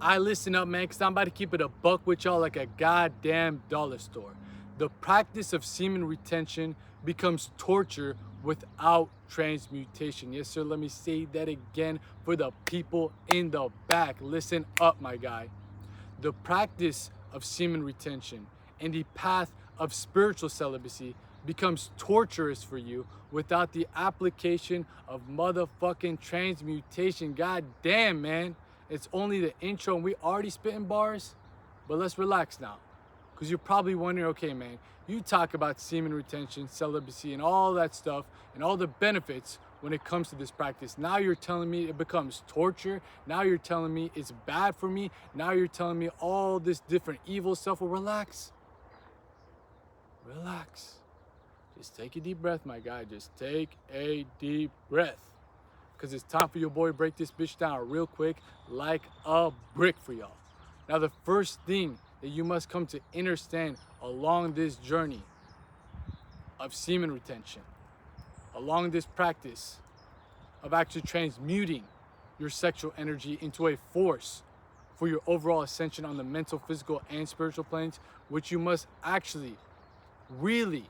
Listen up, man, because I'm about to keep it a buck with y'all like a goddamn dollar store. The practice of semen retention becomes torture without transmutation. Yes, sir, let me say that again for the people in the back. Listen up, my guy. The practice of semen retention and the path of spiritual celibacy becomes torturous for you without the application of motherfucking transmutation. God damn, man. It's only the intro and we already spitting bars, but let's relax now. Because you're probably wondering, okay, man, you talk about semen retention, celibacy, and all that stuff, and all the benefits when it comes to this practice. Now you're telling me it becomes torture. Now you're telling me it's bad for me. Now you're telling me all this different evil stuff. Well, relax. Relax. Just take a deep breath, my guy. Just take a deep breath. Because it's time for your boy to break this bitch down real quick like a brick for y'all. Now, the first thing that you must come to understand along this journey of semen retention, along this practice of actually transmuting your sexual energy into a force for your overall ascension on the mental, physical, and spiritual planes, which you must actually really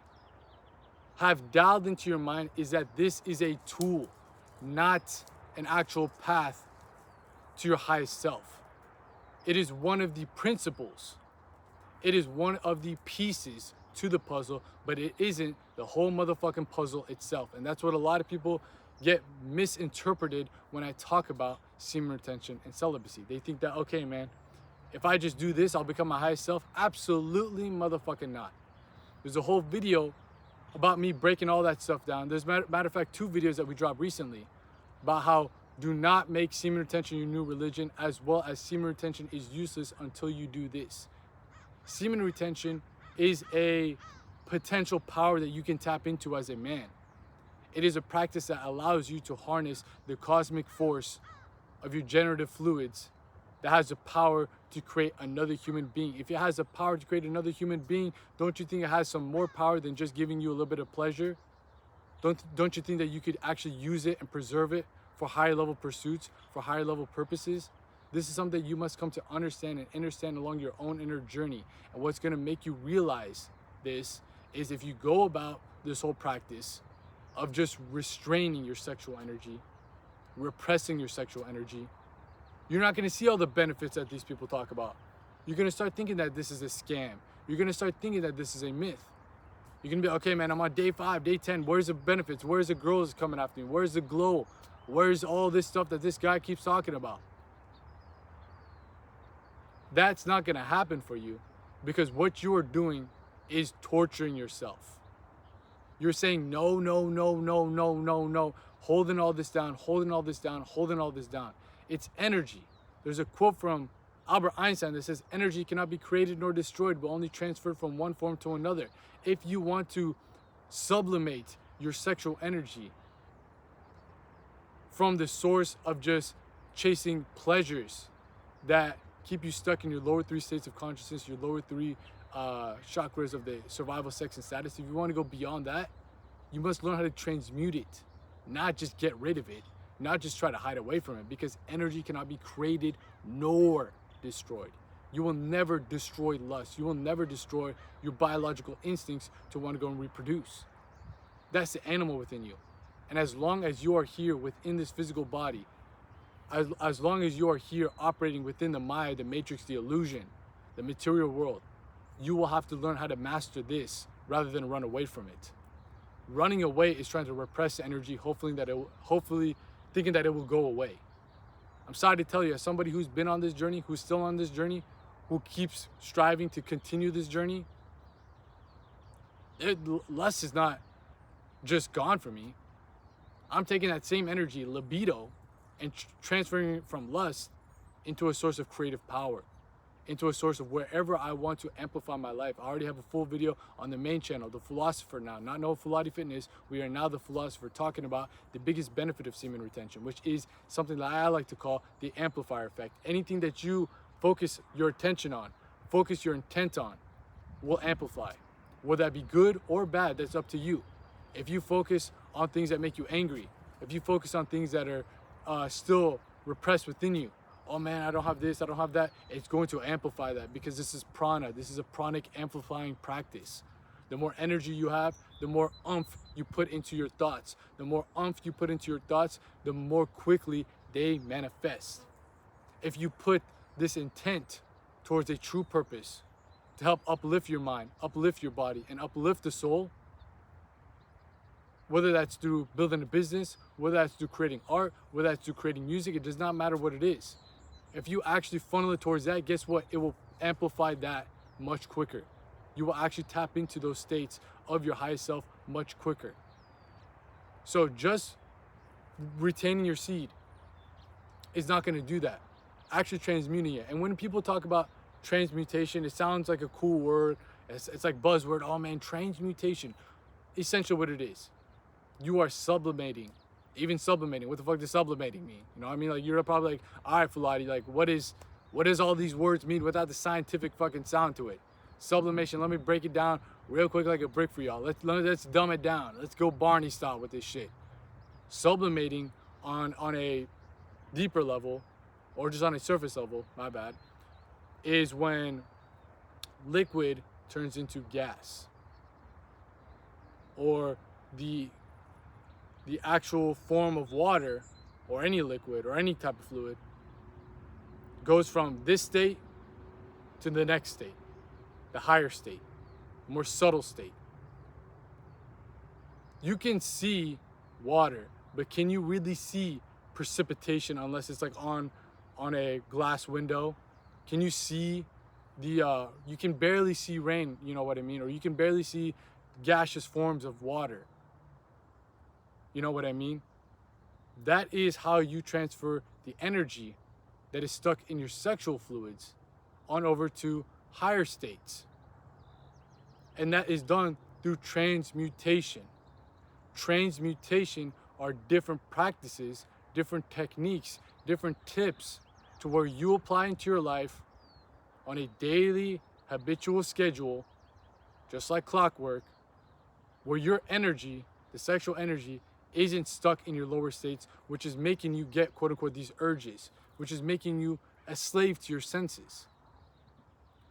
have dialed into your mind, is that this is a tool, not an actual path to your highest self. It is one of the principles. It is one of the pieces to the puzzle, but it isn't the whole motherfucking puzzle itself. And that's what a lot of people get misinterpreted when I talk about semen retention and celibacy. They think that, okay, man, if I just do this, I'll become my highest self. Absolutely motherfucking not. There's a whole video about me breaking all that stuff down. There's, matter of fact, 2 videos that we dropped recently about how do not make semen retention your new religion, as well as semen retention is useless until you do this. Semen retention is a potential power that you can tap into as a man. It is a practice that allows you to harness the cosmic force of your generative fluids that has the power to create another human being. If it has the power to create another human being, don't you think it has some more power than just giving you a little bit of pleasure? Don't you think that you could actually use it and preserve it for higher level pursuits, for higher level purposes? This is something you must come to understand and understand along your own inner journey. And what's going to make you realize this is if you go about this whole practice of just restraining your sexual energy, repressing your sexual energy, you're not going to see all the benefits that these people talk about. You're going to start thinking that this is a scam. You're going to start thinking that this is a myth. You're going to be, okay, man, I'm on day 5, day 10. Where's the benefits? Where's the girls coming after me? Where's the glow? Where's all this stuff that this guy keeps talking about? That's not going to happen for you, because what you are doing is torturing yourself. You're saying no, no, no, no, no, no, no, holding all this down, holding all this down, holding all this down. It's energy. There's a quote from Albert Einstein that says, energy cannot be created nor destroyed, but only transferred from one form to another. If you want to sublimate your sexual energy from the source of just chasing pleasures that keep you stuck in your lower 3 states of consciousness, your lower 3 chakras of the survival, sex, and status, if you want to go beyond that, you must learn how to transmute it, not just get rid of it, not just try to hide away from it, because energy cannot be created nor destroyed. You will never destroy lust. You will never destroy your biological instincts to want to go and reproduce. That's the animal within you. And as long as you are here within this physical body, as long as you are here operating within the Maya, the matrix, the illusion, the material world, you will have to learn how to master this rather than run away from it. Running away is trying to repress the energy, hopefully thinking that it will go away. I'm sorry to tell you, as somebody who's been on this journey, who's still on this journey, who keeps striving to continue this journey, lust is not just gone from me. I'm taking that same energy, libido, and transferring it from lust into a source of creative power, into a source of wherever I want to amplify my life. I already have a full video on the main channel, The Philosopher Now, not No Fulati Fitness. We are now The Philosopher, talking about the biggest benefit of semen retention, which is something that I like to call the amplifier effect. Anything that you focus your attention on, focus your intent on, will amplify. Whether that be good or bad, that's up to you. If you focus on things that make you angry, if you focus on things that are still repressed within you, oh man, I don't have this, I don't have that, it's going to amplify that, because this is prana. This is a pranic amplifying practice. The more energy you have, the more oomph you put into your thoughts. The more oomph you put into your thoughts, the more quickly they manifest. If you put this intent towards a true purpose to help uplift your mind, uplift your body, and uplift the soul, whether that's through building a business, whether that's through creating art, whether that's through creating music, it does not matter what it is. If you actually funnel it towards that, guess what? It will amplify that much quicker. You will actually tap into those states of your highest self much quicker. So just retaining your seed is not going to do that. Actually transmuting it. And when people talk about transmutation, it sounds like a cool word. It's like buzzword. Oh man, transmutation. Essentially what it is, you are sublimating. Even sublimating. What the fuck does sublimating mean? You know what I mean? Like, you're probably like, all right, Fuladi, like, what does all these words mean without the scientific fucking sound to it? Sublimation, let me break it down real quick like a brick for y'all. Let's dumb it down. Let's go Barney style with this shit. Sublimating on a deeper level, or just on a surface level, my bad, is when liquid turns into gas, or the actual form of water, or any liquid, or any type of fluid, goes from this state to the next state, the higher state, the more subtle state. You can see water, but can you really see precipitation unless it's like on a glass window? Can you see you can barely see rain, you know what I mean? Or you can barely see gaseous forms of water. You know what I mean? That is how you transfer the energy that is stuck in your sexual fluids on over to higher states. And that is done through transmutation. Transmutation are different practices, different techniques, different tips to where you apply into your life on a daily, habitual schedule, just like clockwork, where your energy, the sexual energy, isn't stuck in your lower states, which is making you get, quote unquote, these urges, which is making you a slave to your senses.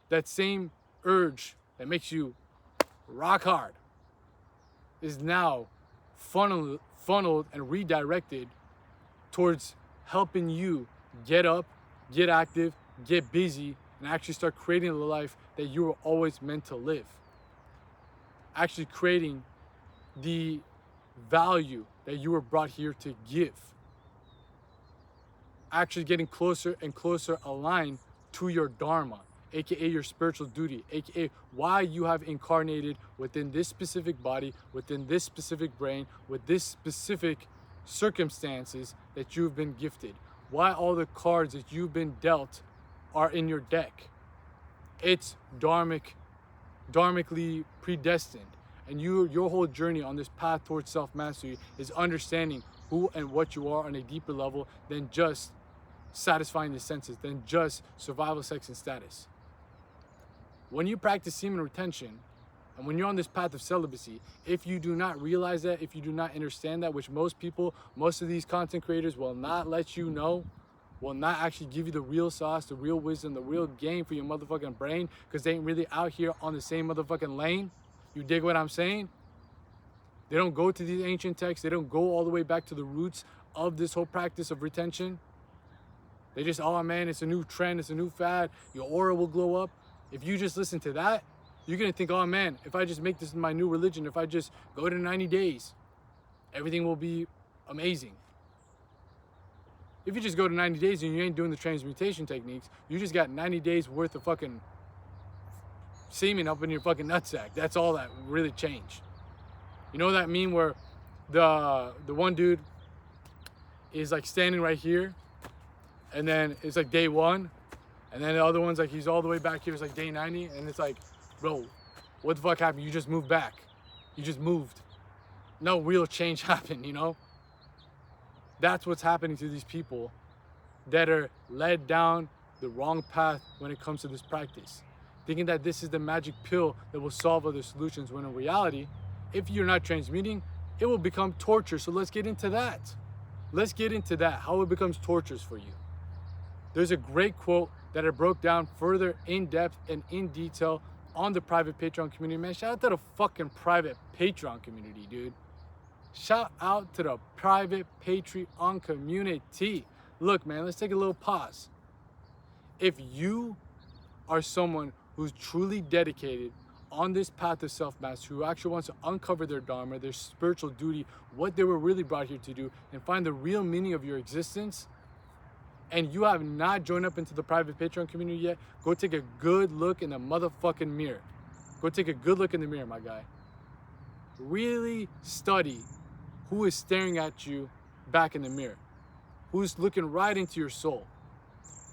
That same urge that makes you rock hard is now funneled and redirected towards helping you get up, get active, get busy, and actually start creating the life that you were always meant to live. Actually creating the value that you were brought here to give. Actually getting closer and closer aligned to your dharma, aka your spiritual duty, aka why you have incarnated within this specific body, within this specific brain, with this specific circumstances that you've been gifted. Why all the cards that you've been dealt are in your deck. It's dharmically predestined. And your whole journey on this path towards self-mastery is understanding who and what you are on a deeper level than just satisfying the senses, than just survival, sex, and status. When you practice semen retention, and when you're on this path of celibacy, if you do not realize that, if you do not understand that, which most of these content creators will not let you know, will not actually give you the real sauce, the real wisdom, the real game for your motherfucking brain, because they ain't really out here on the same motherfucking lane. You dig what I'm saying? They don't go to these ancient texts. They don't go all the way back to the roots of this whole practice of retention. They just, oh man, it's a new trend, it's a new fad, your aura will glow up. If you just listen to that, you're gonna think, oh man, if I just make this my new religion, if I just go to 90 days, everything will be amazing. If you just go to 90 days and you ain't doing the transmutation techniques, you just got 90 days worth of fucking semen up in your fucking nutsack. That's all that really changed. You know that meme where the one dude is like standing right here, and then it's like day 1, and then the other one's like he's all the way back here, it's like day 90, and it's like, bro, what the fuck happened? You just moved back. You just moved. No real change happened, you know? That's what's happening to these people that are led down the wrong path when it comes to this practice, thinking that this is the magic pill that will solve other solutions, when in reality, if you're not transmuting, it will become torture. So let's get into that. Let's get into that, how it becomes tortures for you. There's a great quote that I broke down further in depth and in detail on the private Patreon community. Man, shout out to the fucking private Patreon community, dude. Shout out to the private Patreon community. Look, man, let's take a little pause. If you are someone who's truly dedicated on this path of self-mastery, who actually wants to uncover their dharma, their spiritual duty, what they were really brought here to do, and find the real meaning of your existence, and you have not joined up into the private Patreon community yet, go take a good look in the motherfucking mirror. Go take a good look in the mirror, my guy. Really study who is staring at you back in the mirror, who's looking right into your soul.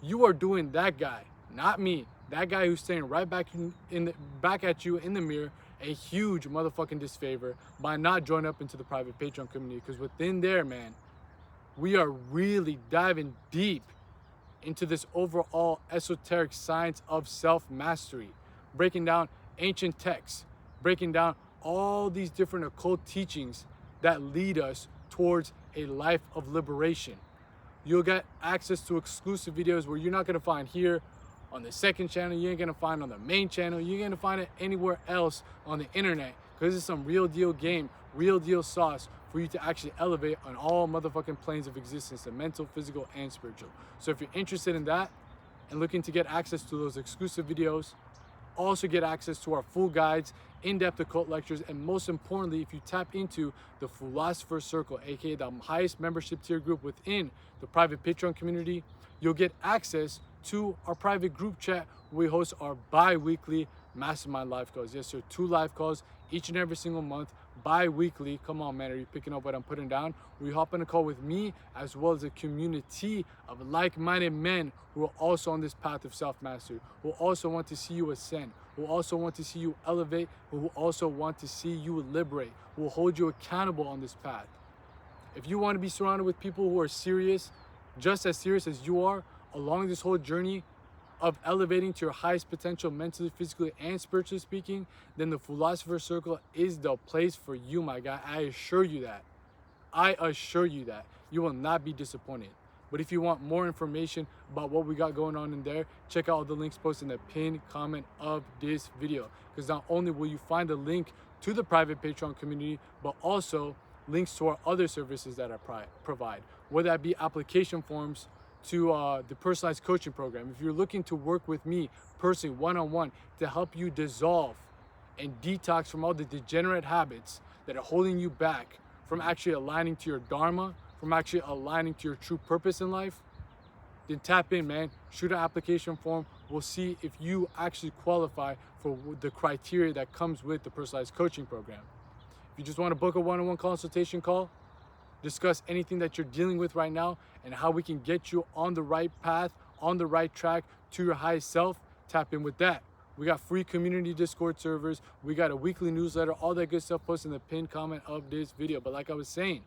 You are doing that guy, not me, that guy who's staring right back back at you in the mirror, a huge motherfucking disfavor by not joining up into the private Patreon community. Because within there, man, we are really diving deep into this overall esoteric science of self-mastery, breaking down ancient texts, breaking down all these different occult teachings that lead us towards a life of liberation. You'll get access to exclusive videos where you're not gonna find here on the second channel, you ain't gonna find on the main channel, you're gonna find it anywhere else on the internet, because it's some real deal game, real deal sauce for you to actually elevate on all motherfucking planes of existence, the mental, physical, and spiritual. So if you're interested in that and looking to get access to those exclusive videos, also get access to our full guides, in-depth occult lectures, and most importantly, if you tap into the Philosopher's Circle, aka the highest membership tier group within the private Patreon community, you'll get access to our private group chat where we host our bi-weekly mastermind live calls. Yes, sir, 2 live calls each and every single month, bi-weekly. Come on, man, are you picking up what I'm putting down? We hop on a call with me as well as a community of like-minded men who are also on this path of self-mastery, who also want to see you ascend, who also want to see you elevate, who also want to see you liberate, who will hold you accountable on this path. If you want to be surrounded with people who are serious, just as serious as you are, along this whole journey of elevating to your highest potential mentally, physically, and spiritually speaking, then the Philosopher's Circle is the place for you, my guy. I assure you that. I assure you that. You will not be disappointed. But if you want more information about what we got going on in there, check out all the links posted in the pinned comment of this video. Because not only will you find the link to the private Patreon community, but also links to our other services that I provide, whether that be application forms to the personalized coaching program. If you're looking to work with me personally, one-on-one, to help you dissolve and detox from all the degenerate habits that are holding you back from actually aligning to your dharma, from actually aligning to your true purpose in life, then tap in, man. Shoot an application form. We'll see if you actually qualify for the criteria that comes with the personalized coaching program. If you just want to book a one-on-one consultation call, discuss anything that you're dealing with right now and how we can get you on the right path, on the right track to your highest self, tap in with that. We got free community Discord servers. We got a weekly newsletter, all that good stuff posted in the pinned comment of this video. But like I was saying,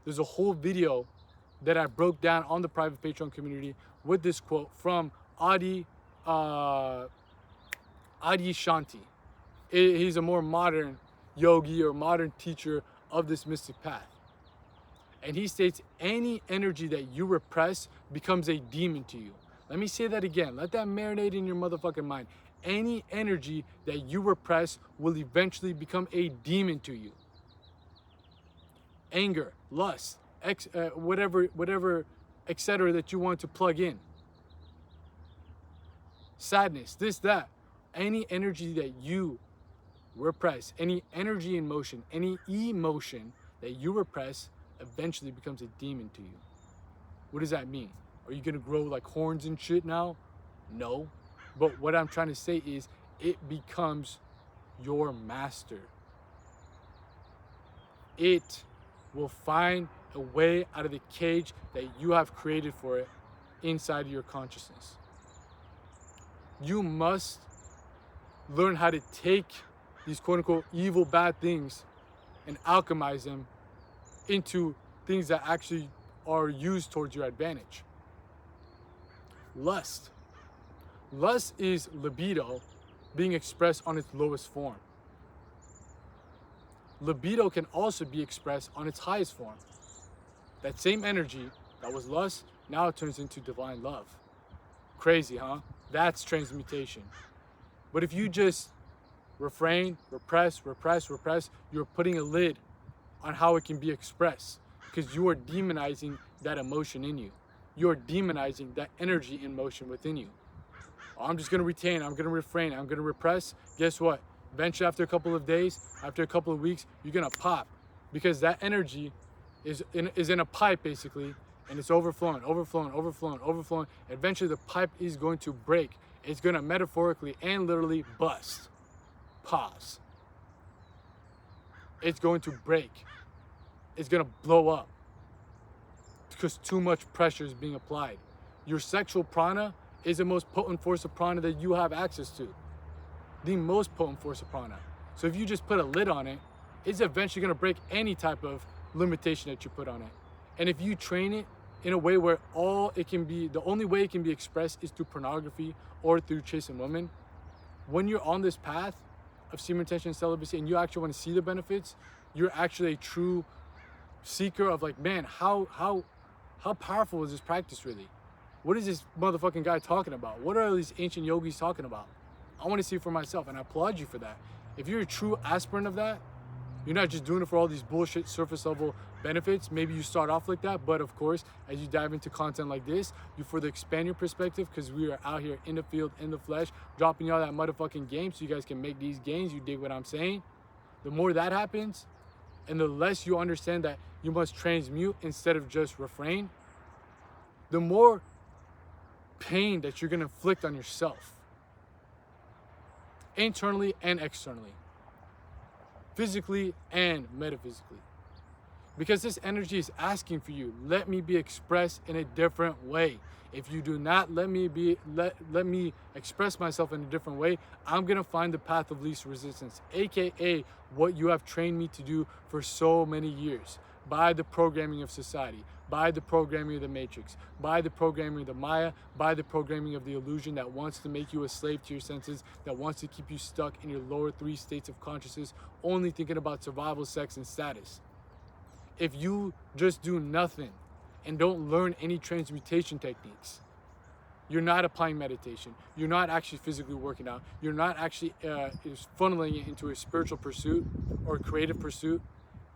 there's a whole video that I broke down on the private Patreon community with this quote from Adi Shanti. He's a more modern yogi or modern teacher of this mystic path. And he states, any energy that you repress becomes a demon to you. Let me say that again. Let that marinate in your motherfucking mind. Any energy that you repress will eventually become a demon to you. Anger, lust, whatever, etc. that you want to plug in. Sadness, this, that. Any energy that you repress, any energy in motion, any emotion that you repress eventually becomes a demon to you. What does that mean? Are you gonna grow like horns and shit now? No. But what I'm trying to say is it becomes your master. It will find a way out of the cage that you have created for it inside of your consciousness. You must learn how to take these quote unquote evil, bad things and alchemize them into things that actually are used towards your advantage. Lust. Lust is libido being expressed on its lowest form. Libido can also be expressed on its highest form. That same energy that was lust Now it turns into divine love. Crazy, huh? That's transmutation. But if you just refrain, repress, you're putting a lid on how it can be expressed, because you are demonizing that emotion in you. You're demonizing that energy in motion within you. I'm just gonna retain, I'm gonna refrain, I'm gonna repress. Guess what? Eventually, after a couple of days, after a couple of weeks, you're gonna pop, because that energy is in a pipe basically, and it's overflowing. Eventually, the pipe is going to break. It's gonna metaphorically and literally bust. Pause. It's going to break. It's gonna blow up because too much pressure is being applied. Your sexual prana is the most potent force of prana that you have access to. The most potent force of prana. So if you just put a lid on it, it's eventually gonna break any type of limitation that you put on it. And if you train it in a way where the only way it can be expressed is through pornography or through chasing women, when you're on this path of semen retention and celibacy and you actually want to see the benefits, you're actually a true seeker of like, man, how powerful is this practice really? What is this motherfucking guy talking about? What are all these ancient yogis talking about? I want to see it for myself, and I applaud you for that. If you're a true aspirant of that, you're not just doing it for all these bullshit surface level benefits. Maybe you start off like that, but of course, as you dive into content like this, you further expand your perspective, because we are out here in the field, in the flesh, dropping y'all that motherfucking game so you guys can make these gains. You dig what I'm saying? The more that happens, and the less you understand that you must transmute instead of just refrain, the more pain that you're gonna inflict on yourself, internally and externally, physically and metaphysically. Because this energy is asking for you, let me be expressed in a different way. If you do not let me express myself in a different way, I'm gonna find the path of least resistance, aka what you have trained me to do for so many years, by the programming of society, by the programming of the matrix, by the programming of the Maya, by the programming of the illusion that wants to make you a slave to your senses, that wants to keep you stuck in your lower 3 states of consciousness, only thinking about survival, sex, and status. If you just do nothing and don't learn any transmutation techniques, you're not applying meditation, you're not actually physically working out, you're not actually funneling it into a spiritual pursuit or a creative pursuit,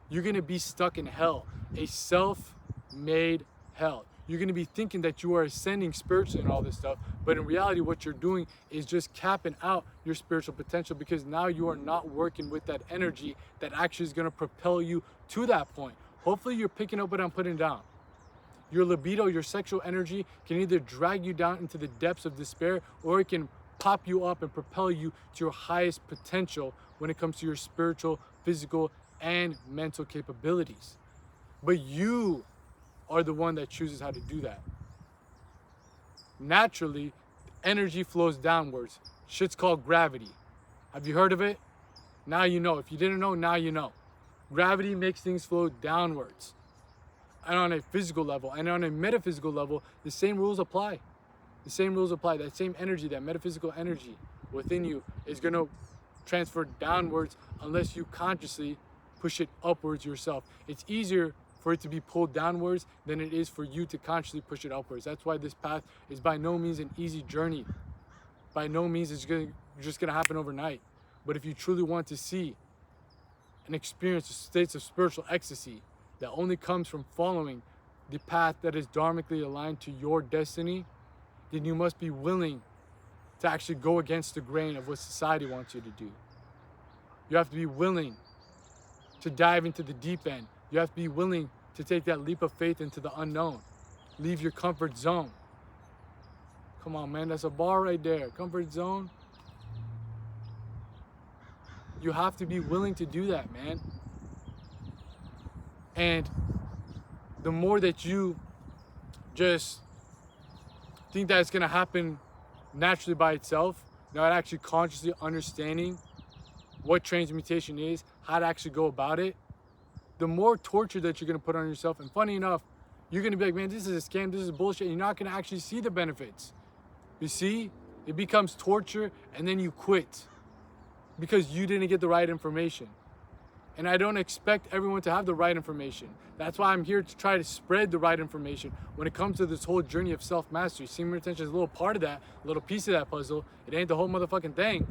you're gonna be stuck in hell, a self-made hell. You're gonna be thinking that you are ascending spiritually and all this stuff, but in reality, what you're doing is just capping out your spiritual potential, because now you are not working with that energy that actually is gonna propel you to that point. Hopefully you're picking up what I'm putting down. Your libido, your sexual energy can either drag you down into the depths of despair, or it can pop you up and propel you to your highest potential when it comes to your spiritual, physical, and mental capabilities. But you are the one that chooses how to do that. Naturally, energy flows downwards. Shit's called gravity. Have you heard of it? Now you know. If you didn't know, now you know. Gravity makes things flow downwards. And on a physical level and on a metaphysical level, the same rules apply. The same rules apply. That same energy, that metaphysical energy within you is going to transfer downwards unless you consciously push it upwards yourself. It's easier for it to be pulled downwards than it is for you to consciously push it upwards. That's why this path is by no means an easy journey. By no means it's just going to happen overnight. But if you truly want to see and experience the states of spiritual ecstasy that only comes from following the path that is dharmically aligned to your destiny, then you must be willing to actually go against the grain of what society wants you to do. You have to be willing to dive into the deep end. You have to be willing to take that leap of faith into the unknown. Leave your comfort zone. Come on, man, that's a bar right there. Comfort zone. You have to be willing to do that, man. And the more that you just think that it's gonna happen naturally by itself, not actually consciously understanding what transmutation is, how to actually go about it, the more torture that you're gonna put on yourself. And funny enough, you're gonna be like, man, this is a scam, this is bullshit. And you're not gonna actually see the benefits. You see, it becomes torture, and then you quit because you didn't get the right information. And I don't expect everyone to have the right information. That's why I'm here to try to spread the right information when it comes to this whole journey of self-mastery. Semen retention is a little part of that, a little piece of that puzzle. It ain't the whole motherfucking thing.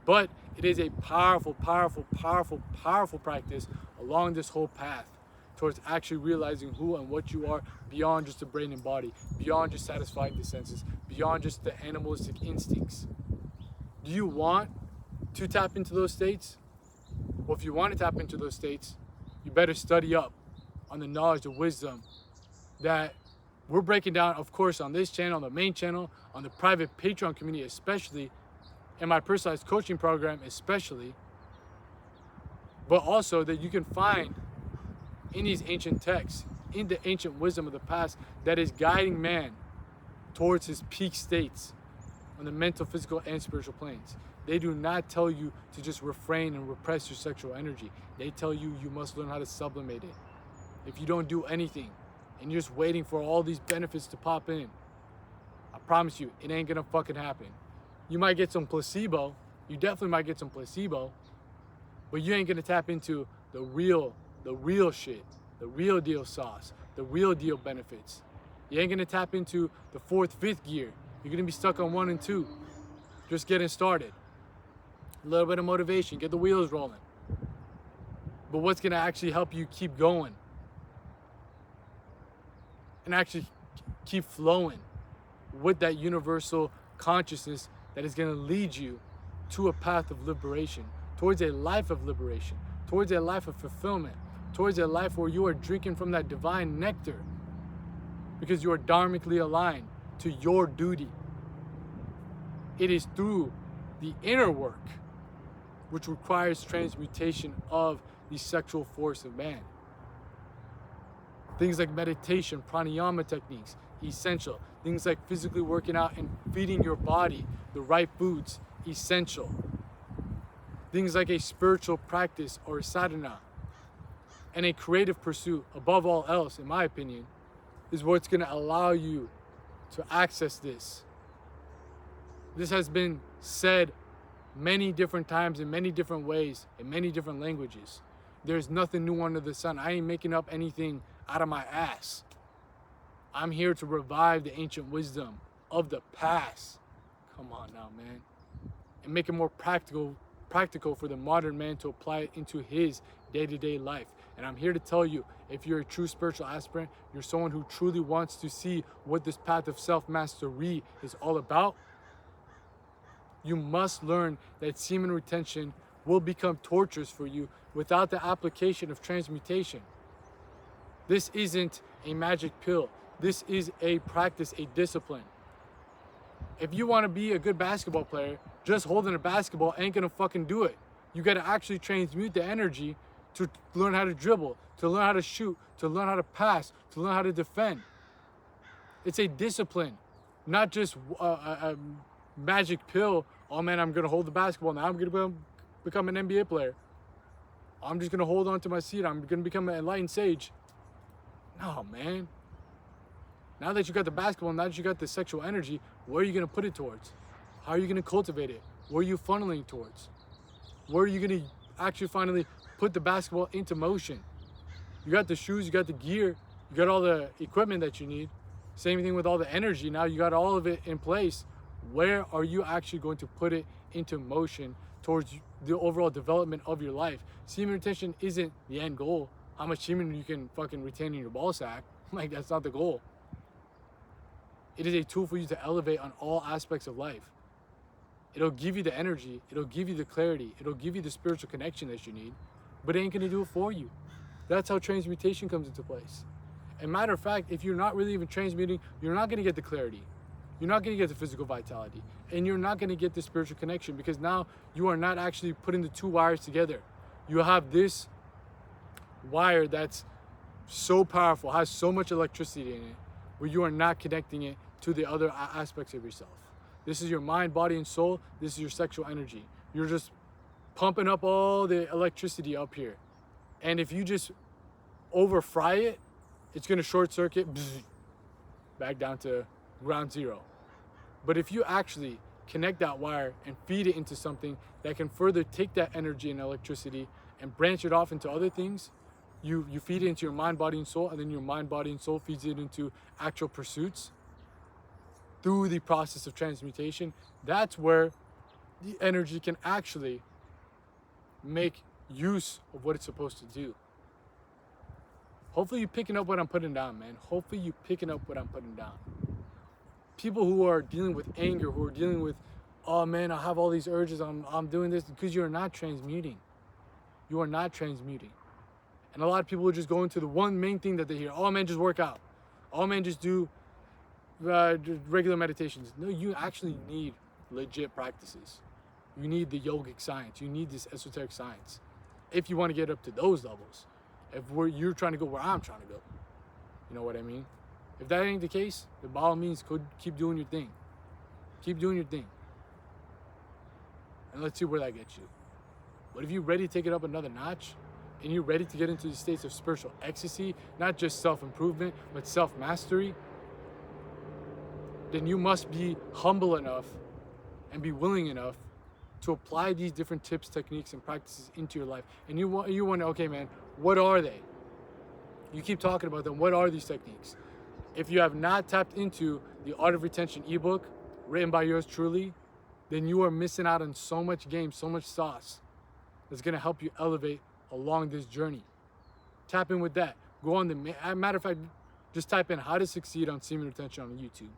But it is a powerful, powerful, powerful, powerful practice along this whole path towards actually realizing who and what you are beyond just the brain and body, beyond just satisfying the senses, beyond just the animalistic instincts. Do you want to tap into those states? Well, if you want to tap into those states, you better study up on the knowledge, the wisdom that we're breaking down, of course, on this channel, on the main channel, on the private Patreon community especially, in my personalized coaching program especially, but also that you can find in these ancient texts, in the ancient wisdom of the past that is guiding man towards his peak states on the mental, physical, and spiritual planes. They do not tell you to just refrain and repress your sexual energy. They tell you you must learn how to sublimate it. If you don't do anything and you're just waiting for all these benefits to pop in, I promise you, it ain't gonna fucking happen. You might get some placebo. You definitely might get some placebo, but you ain't gonna tap into the real shit, the real deal sauce, the real deal benefits. You ain't gonna tap into the fourth, fifth gear. You're gonna be stuck on 1 and 2, just getting started. A little bit of motivation, get the wheels rolling. But what's gonna actually help you keep going and actually keep flowing with that universal consciousness that is gonna lead you to a path of liberation, towards a life of liberation, towards a life of fulfillment, towards a life where you are drinking from that divine nectar because you are dharmically aligned to your duty. It is through the inner work, which requires transmutation of the sexual force of man. Things like meditation, pranayama techniques, essential. Things like physically working out and feeding your body the right foods, essential. Things like a spiritual practice or sadhana and a creative pursuit, above all else, in my opinion, is what's gonna allow you to access this. This has been said many different times in many different ways, in many different languages. There's nothing new under the sun. I ain't making up anything out of my ass. I'm here to revive the ancient wisdom of the past. Come on now, man. And make it more practical for the modern man to apply it into his day-to-day life. And I'm here to tell you, if you're a true spiritual aspirant, you're someone who truly wants to see what this path of self-mastery is all about, you must learn that semen retention will become torturous for you without the application of transmutation. This isn't a magic pill. This is a practice, a discipline. If you want to be a good basketball player, just holding a basketball ain't gonna fucking do it. You gotta actually transmute the energy to learn how to dribble, to learn how to shoot, to learn how to pass, to learn how to defend. It's a discipline, not just a magic pill. Oh man, I'm gonna hold the basketball now. I'm gonna become an NBA player. I'm just gonna hold on to my seat. I'm gonna become an enlightened sage. No, man. Now that you got the basketball, now that you got the sexual energy, where are you gonna put it towards? How are you gonna cultivate it? Where are you funneling towards? Where are you gonna actually finally put the basketball into motion? You got the shoes, you got the gear, you got all the equipment that you need. Same thing with all the energy. Now you got all of it in place. Where are you actually going to put it into motion towards the overall development of your life? Semen retention isn't the end goal. How much semen you can fucking retain in your ball sack. Like, that's not the goal. It is a tool for you to elevate on all aspects of life. It'll give you the energy, it'll give you the clarity, it'll give you the spiritual connection that you need, but it ain't gonna do it for you. That's how transmutation comes into place. And matter of fact, if you're not really even transmuting, you're not gonna get the clarity. You're not gonna get the physical vitality, and you're not gonna get the spiritual connection, because now you are not actually putting the two wires together. You have this wire that's so powerful, has so much electricity in it, where you are not connecting it to the other aspects of yourself. This is your mind, body, and soul. This is your sexual energy. You're just pumping up all the electricity up here. And if you just over fry it, it's gonna short circuit, back down to ground zero. But if you actually connect that wire and feed it into something that can further take that energy and electricity and branch it off into other things, you feed it into your mind, body, and soul, and then your mind, body, and soul feeds it into actual pursuits through the process of transmutation. That's where the energy can actually make use of what it's supposed to do. Hopefully you're picking up what I'm putting down, man. Hopefully you're picking up what I'm putting down. People who are dealing with anger, who are dealing with, oh man, I have all these urges, I'm doing this, because you're not transmuting. You are not transmuting. And a lot of people will just go into the one main thing that they hear. Oh man, just work out. Oh man, just do regular meditations. No, you actually need legit practices. You need the yogic science. You need this esoteric science if you want to get up to those levels. If you're trying to go where I'm trying to go. You know what I mean? If that ain't the case, then by all means, keep doing your thing. Keep doing your thing. And let's see where that gets you. But if you're ready to take it up another notch, and you're ready to get into the states of spiritual ecstasy, not just self-improvement, but self-mastery, then you must be humble enough and be willing enough to apply these different tips, techniques, and practices into your life. And you wonder, okay, man, what are they? You keep talking about them. What are these techniques? If you have not tapped into the Art of Retention ebook written by yours truly, then you are missing out on so much game, so much sauce that's going to help you elevate along this journey. Tap in with that. Go on matter of fact, just type in how to succeed on semen retention on YouTube.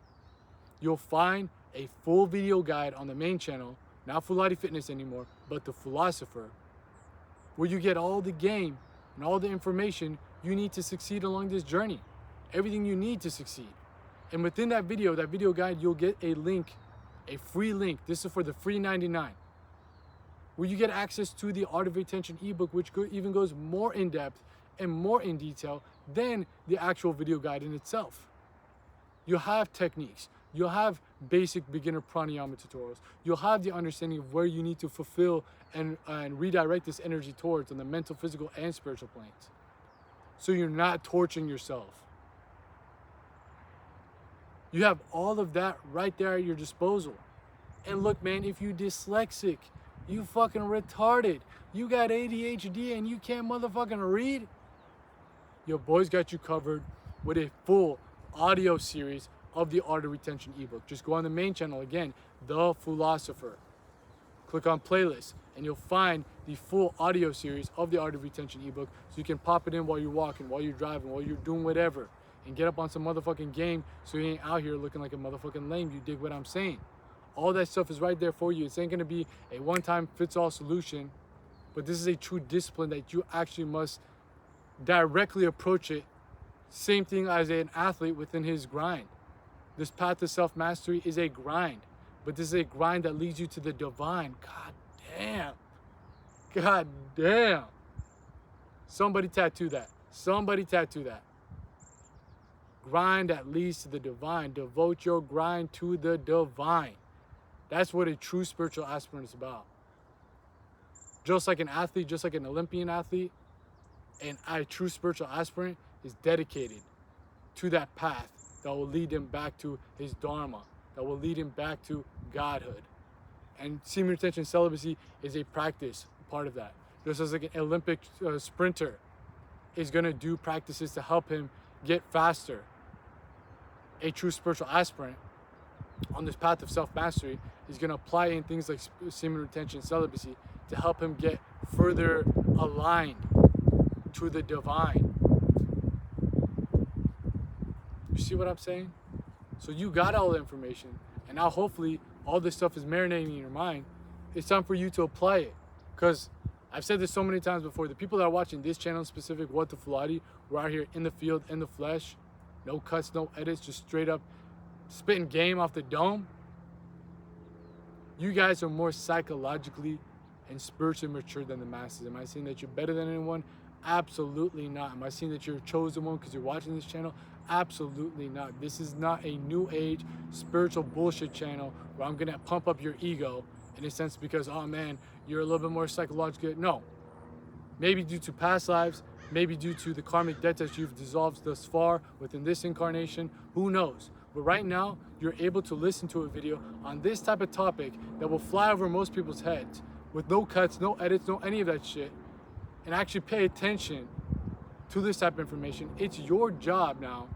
You'll find a full video guide on the main channel, not Fulati Fitness anymore, but the Philosopher, where you get all the game and all the information you need to succeed along this journey. Everything you need to succeed. And within that video guide, you'll get a link, a free link. This is for the free 99, where you get access to the Art of Retention ebook, which even goes more in depth and more in detail than the actual video guide in itself. You'll have techniques. You'll have basic beginner pranayama tutorials. You'll have the understanding of where you need to fulfill and redirect this energy towards on the mental, physical, and spiritual planes. So you're not torturing yourself. You have all of that right there at your disposal. And look, man, if you dyslexic, you fucking retarded, you got ADHD and you can't motherfucking read, your boy's got you covered with a full audio series of the Art of Retention ebook. Just go on the main channel again, The Philosopher. Click on playlist and you'll find the full audio series of the Art of Retention ebook, so you can pop it in while you're walking, while you're driving, while you're doing whatever, and get up on some motherfucking game so you ain't out here looking like a motherfucking lame. You dig what I'm saying? All that stuff is right there for you. It ain't gonna be a one-time fits-all solution, but this is a true discipline that you actually must directly approach it. Same thing as an athlete within his grind. This path to self-mastery is a grind, but this is a grind that leads you to the divine. God damn. God damn. Somebody tattoo that. Somebody tattoo that. Grind that leads to the divine. Devote your grind to the divine. That's what a true spiritual aspirant is about. Just like an athlete, just like an Olympian athlete, and a true spiritual aspirant is dedicated to that path that will lead him back to his dharma, that will lead him back to godhood. And semen retention celibacy is a practice, part of that. Just as like an Olympic sprinter is gonna do practices to help him get faster, a true spiritual aspirant on this path of self-mastery is going to apply in things like semen retention, celibacy, to help him get further aligned to the divine. You see what I'm saying? So you got all the information, and now hopefully all this stuff is marinating in your mind. It's time for you to apply it, because I've said this so many times before. The people that are watching this channel in specific, What the Fulati, we're out here in the field, in the flesh, no cuts, no edits, just straight up spitting game off the dome. You guys are more psychologically and spiritually mature than the masses. Am I saying that you're better than anyone? Absolutely not. Am I saying that you're a chosen one because you're watching this channel? Absolutely not. This is not a new age spiritual bullshit channel where I'm gonna pump up your ego in a sense because, oh man, you're a little bit more psychological. No. Maybe due to past lives, maybe due to the karmic debt that you've dissolved thus far within this incarnation, who knows? But right now, you're able to listen to a video on this type of topic that will fly over most people's heads with no cuts, no edits, no any of that shit. and actually pay attention to this type of information, it's your job now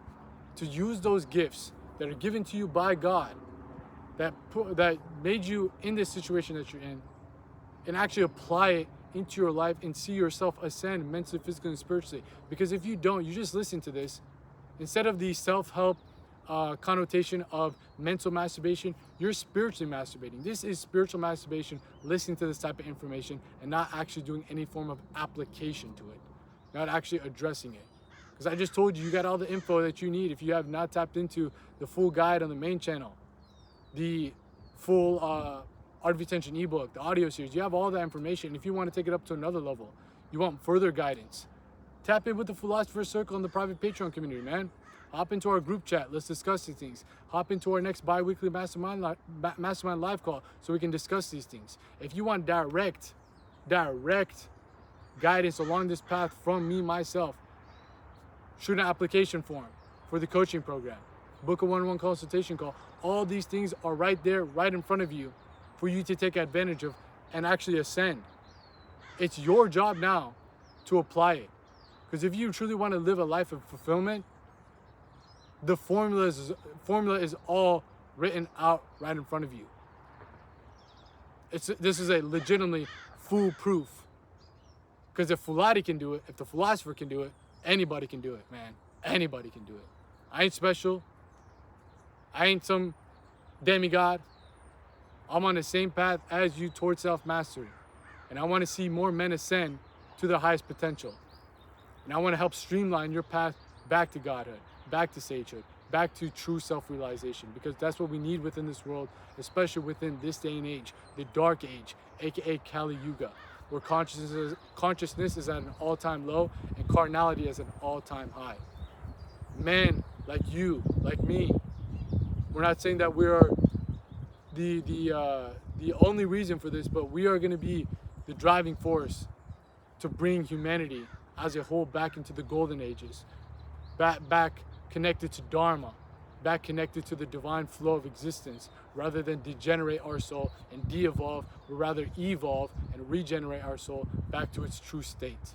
to use those gifts that are given to you by God, that made you in this situation that you're in, and actually apply it into your life and see yourself ascend mentally, physically, and spiritually. Because if you don't, you just listen to this, instead of the self-help connotation of mental masturbation, you're spiritually masturbating. This is spiritual masturbation, listening to this type of information and not actually doing any form of application to it, not actually addressing it. Because I just told you, you got all the info that you need. If you have not tapped into the full guide on the main channel, the full Art of Retention ebook, the audio series, you have all that information. If you want to take it up to another level, you want further guidance, tap in with the Philosopher's Circle and the private Patreon community, man. Hop into our group chat. Let's discuss these things. Hop into our next bi-weekly mastermind live call so we can discuss these things. If you want direct guidance along this path from me, myself, shoot an application form for the coaching program. Book a one-on-one consultation call. All these things are right there, right in front of you for you to take advantage of and actually ascend. It's your job now to apply it. Because if you truly want to live a life of fulfillment, the formula is all written out right in front of you. This is a legitimately foolproof. Because if Fulati can do it, if the philosopher can do it, anybody can do it, man. Anybody can do it. I ain't special. I ain't some demigod. I'm on the same path as you towards self-mastery. And I want to see more men ascend to their highest potential. And I want to help streamline your path back to godhood, back to sagehood, back to true self-realization, because that's what we need within this world, especially within this day and age, the dark age, aka Kali Yuga, where consciousness is at an all-time low and carnality is at an all-time high. Men like you, like me, we're not saying that we are the only reason for this, but we are going to be the driving force to bring humanity as a whole back into the golden ages, back connected to Dharma, back connected to the divine flow of existence, rather than degenerate our soul and de-evolve, but rather evolve and regenerate our soul back to its true state.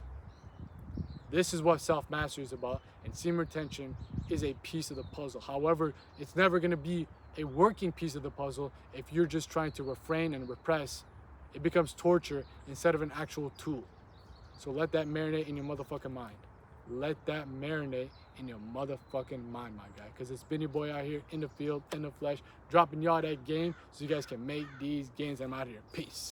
This is what self-mastery is about, and semen retention is a piece of the puzzle. However, it's never going to be a working piece of the puzzle if you're just trying to refrain and repress. It becomes torture instead of an actual tool. So let that marinate in your motherfucking mind. Let that marinate in your motherfucking mind, my guy. Because it's been your boy out here in the field, in the flesh, dropping y'all that game so you guys can make these gains. I'm out of here. Peace.